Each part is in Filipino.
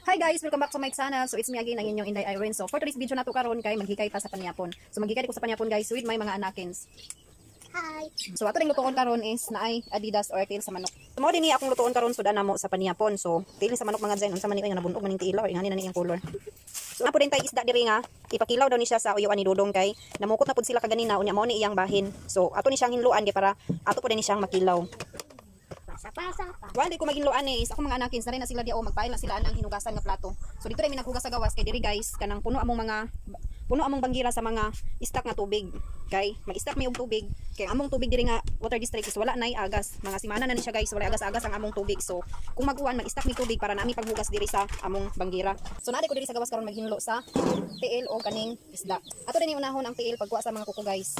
Hi guys, welcome back to my channel. So it's me again, ang inyong Inday Irene. So for today's video na to karon kay maghikay ta sa panyapon. So maghikay ko sa panyapon guys with my mga anakins. Hi. So ato ring lutuon karon is naay Adidas or tail sa manok. So mao dinhi akong lutuon karon sudan namo sa panyapon. So tail sa manok mga design unsa man ni kayo nabunog maning tiilaw ingani na ni ang color. So apo din tay isda diri nga ipakilaw daw ni siya sa uyuan ni Dudong kay namukot na pud sila kaganina unya mao ni iyang bahin. So ato ni siyang hinluan kay para ato pud ni siyang makilaw. Pasa. Wala di ko maginluan is ako mga anakins na rin na sila di o magpail na sila ang hinugasan nga plato. So dito rin mi naghugas sa gawas kay diri guys kanang puno among banggira sa mga stock nga tubig. Kay mag-stock mi og tubig kay among tubig diri nga water district is wala nay agas. Mga simana na ni siya guys, wala agas-agas ang among tubig. So kung mag-uwan mag-stock mi tubig para nami paghugas diri sa among banggira. So naadi ko diri sa gawas karon maghinlo sa tiil o kaning isda. Ato din unahon ang tiil pagkuha sa mga kuko guys.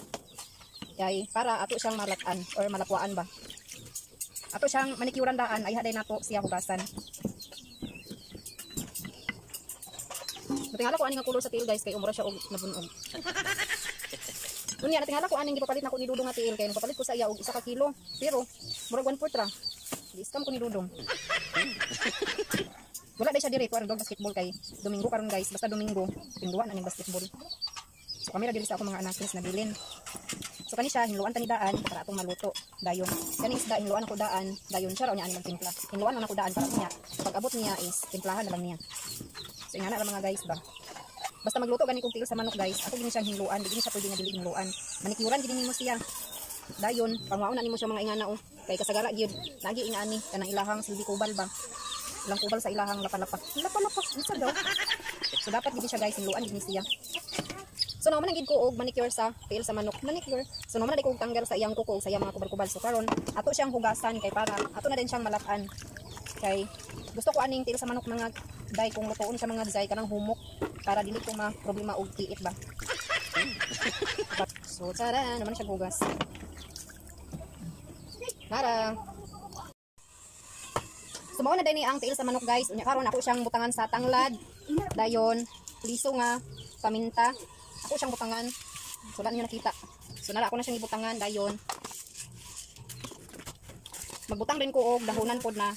Kay para ato siyang malatan or malapwaan ba. Ato siyang manikyuran daan ay haday nato siya hugasan. Natingala ko ani nga kulor sa tiil guys kay umura siya og nabunog. Unya natingala ko ani gipapalit nako ni Dudong nga tiil kay napapalit ko sa iya og 1 ka kilo. Pero murag 1/4 ra. Di-scam ko ni Dudong. Wala day siya dire ko ang basketball kay Domingo karon guys, basta Domingo pinduan aning basketball. So kamera diri sa ako mga anakis na bilin. So kani siya hinluan tani daan para atong maluto dayon. Kani isda hinluan ako daan dayon siya raw niya ani magtimpla. Hinluan man ako daan para niya pag abot niya is timplahan na lang niya. So ingana ra mga guys ba. Basta magluto gani kog tiil sa manok guys. Ako gini siyang hinluan, di gini siya pwede nga dili hinluan. Manikyuran gid nimo siya. Dayon pangwaon na nimo siya mga ingana oh. Kay kasagara gyud lagi ingani kanang ilahang silbi kubal ba. Ilang kubal sa ilahang lapa-lapa. Lapa-lapa unsa daw? So dapat gid siya guys hinluan gid siya. So naman ang gid ko og manicure sa tiil sa manok, manicure. So naman na di ko tanggal sa iyang kuko sa iyang mga kubal-kubal. So karon ato siyang hugasan kay para ato na din siyang malatan. Kay gusto ko aning tiil sa manok mga day kung lutuon sa mga day kanang humok para dili ko ma problema og tiit ba. So tara naman siya hugas. Nara. So mao na din ang tiil sa manok guys. Unya karon ako siyang butangan sa tanglad. Dayon liso nga paminta. Ako siyang butangan. So wala niyo nakita. So nara ako na siyang ibutangan dayon. Magbutang rin ko og dahonan pod na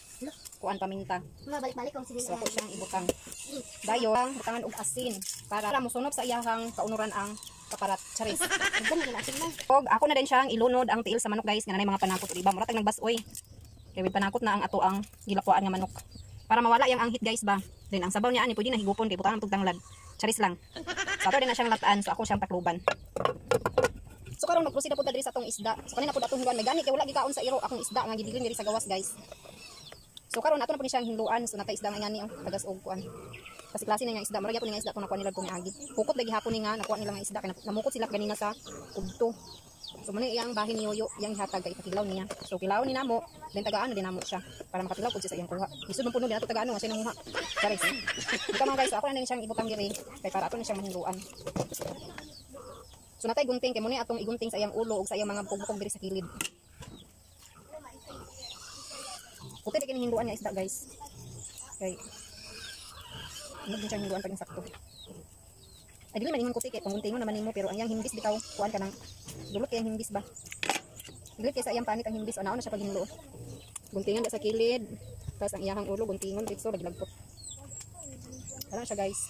kuan paminta. Mabalik-balik kong sige. So ako siyang ibutang. Dayon butangan og asin para musunod sa iyahang kaunuran ang kaparat. Charis. Og ako na din siyang ilunod ang tiil sa manok guys nga nanay mga panakot iba mura tag nagbasoy. Kay panakot na ang ato ang gilakwaan nga manok. Para mawala yang anghit guys ba. Then ang sabaw niya ani pwede na higupon kay butangan tug tanglad. Charis lang. So ato din na siyang lataan so ako siyang takluban. So karon mag-proceed na pud diri sa atong isda. So kanina pud atong hinluan may gani kay wala gikaon sa iro akong isda nga gidigin diri sa gawas guys. So karon ato na pud ni siyang hinluan so natay isda nga ngani ang tagas og kuan. Kasi klase na nga isda, marag gyapon nga isda ko nakuha nila kung miagi. Hukot lagi hapon ni nga nakuha nila nga isda kay namukot sila ganina sa kubto. So muna iyang bahin ni Yoyo, iyang hatag kay ipakilaw niya. So kilaw ni namo, then tagaano din namo siya para makatilaw pud siya sa iyang kuha. Isud man puno din ato tagaano nga siya nanguha. Charis. Ito mga guys, ako na din siyang ibutang diri kay para ato na siyang mahinluan. So natay gunting kay mo ni atong igunting sa iyang ulo ug sa iyang mga bukog diri sa kilid. Puti di kini hinluan nga isda guys. Okay. Ano din siyang hinluan pag sakto. Ay dili man ingon ko kay panguntingon naman nimo pero ang iyang himbis bitaw kuan kanang dulot kay ang himbis ba. Dili kay sa iyang panit ang himbis o naon na siya pag hinlo. Guntingan sa kilid, tapos ang iyang ulo guntingon dito lagilagpot. Ala siya guys.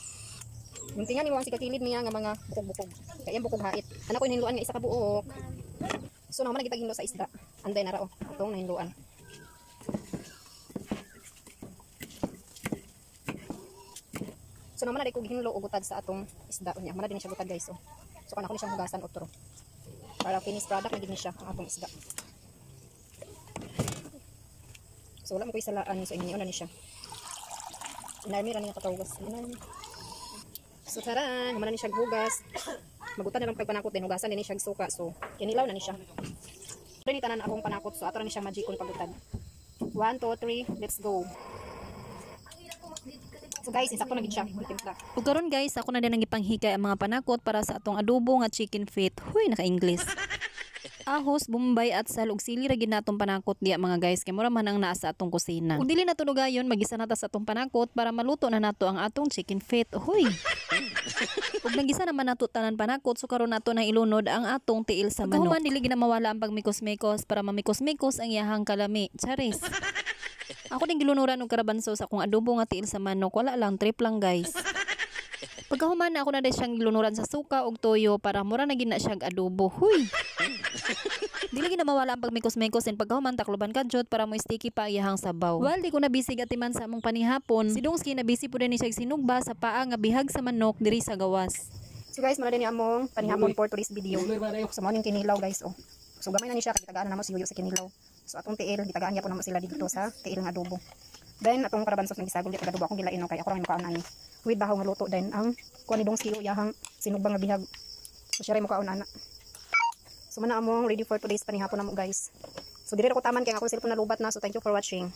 Guntingan nimo ang sikakilid niya nga mga bukog-bukog. Kay iyang bukog hait. Ana ko hinluan nga isa ka buok. So naman nagitag hinlo sa isda. Anday na ra oh, atong nahinluan. So naman na ko gihinlo og gutad sa atong isda unya. Mara din siya gutad guys. So kana ko ni siyang hugasan otro. Para finished product na gid ni siya ang atong isda. So wala mo ko isalaan so inyo na ni siya. Inarmi ra niya patawagas. So tara, naman na ni siya hugas. Magutad na lang pagpanakot din hugasan din ni siya suka. So kinilaw na ni siya. Dili tanan akong panakot so ato ra ni siya magikon pagutad. 1 2 3, let's go. So guys, insakto na gid siya. Timpla. Ug karon guys, ako na din ang ipanghikay ang mga panakot para sa atong adobo nga chicken feet. Huy, naka-English. Ahos, bombay at sal ug sili ra gid natong panakot diya mga guys kay mura man ang naa sa atong kusina. Ug dili nato nugayon magisa nata sa atong panakot para maluto na nato ang atong chicken feet. Huy. Ug nagisa naman nato tanan panakot so karon nato na ilunod ang atong tiil sa manok. Human dili gina mawala ang pagmikos-mikos para mamikos-mikos ang iyahang kalami. Charis. Ako din gilunuran og karabanso sa akong adobo nga tiil sa manok. Wala lang, trip lang guys. Pagkahuman na ako na din siyang gilunuran sa suka og toyo para mura na gina siya adobo. Huy! Dili gina mawala ang pagmikos-mikos and pagkahuman takloban kadyot para mo sticky pa iyahang sabaw. Well, di ko na busy gatiman sa among panihapon. Si Dongski na busy po din ni siya sinugba sa paa nga bihag sa manok diri sa gawas. So guys, muna din ni among panihapon for today's video. So mo ning kinilaw guys oh. So gamay na ni siya kay tagaan na mo si Yuyo sa kinilaw. So atong tiil gitagaan niya po namo sila dito sa tiil nga adobo. Then atong karabansos nga gisagol dito adobo akong gilain no kay ako ra may makaon ani. With bahaw nga luto then ang kuan ni Dongski iyahang sinugbang nga bihag. So siya ray makaon ana. So mana among ready for today's panihapon namo guys. So dire ko taman kay akong cellphone na lubat na so thank you for watching.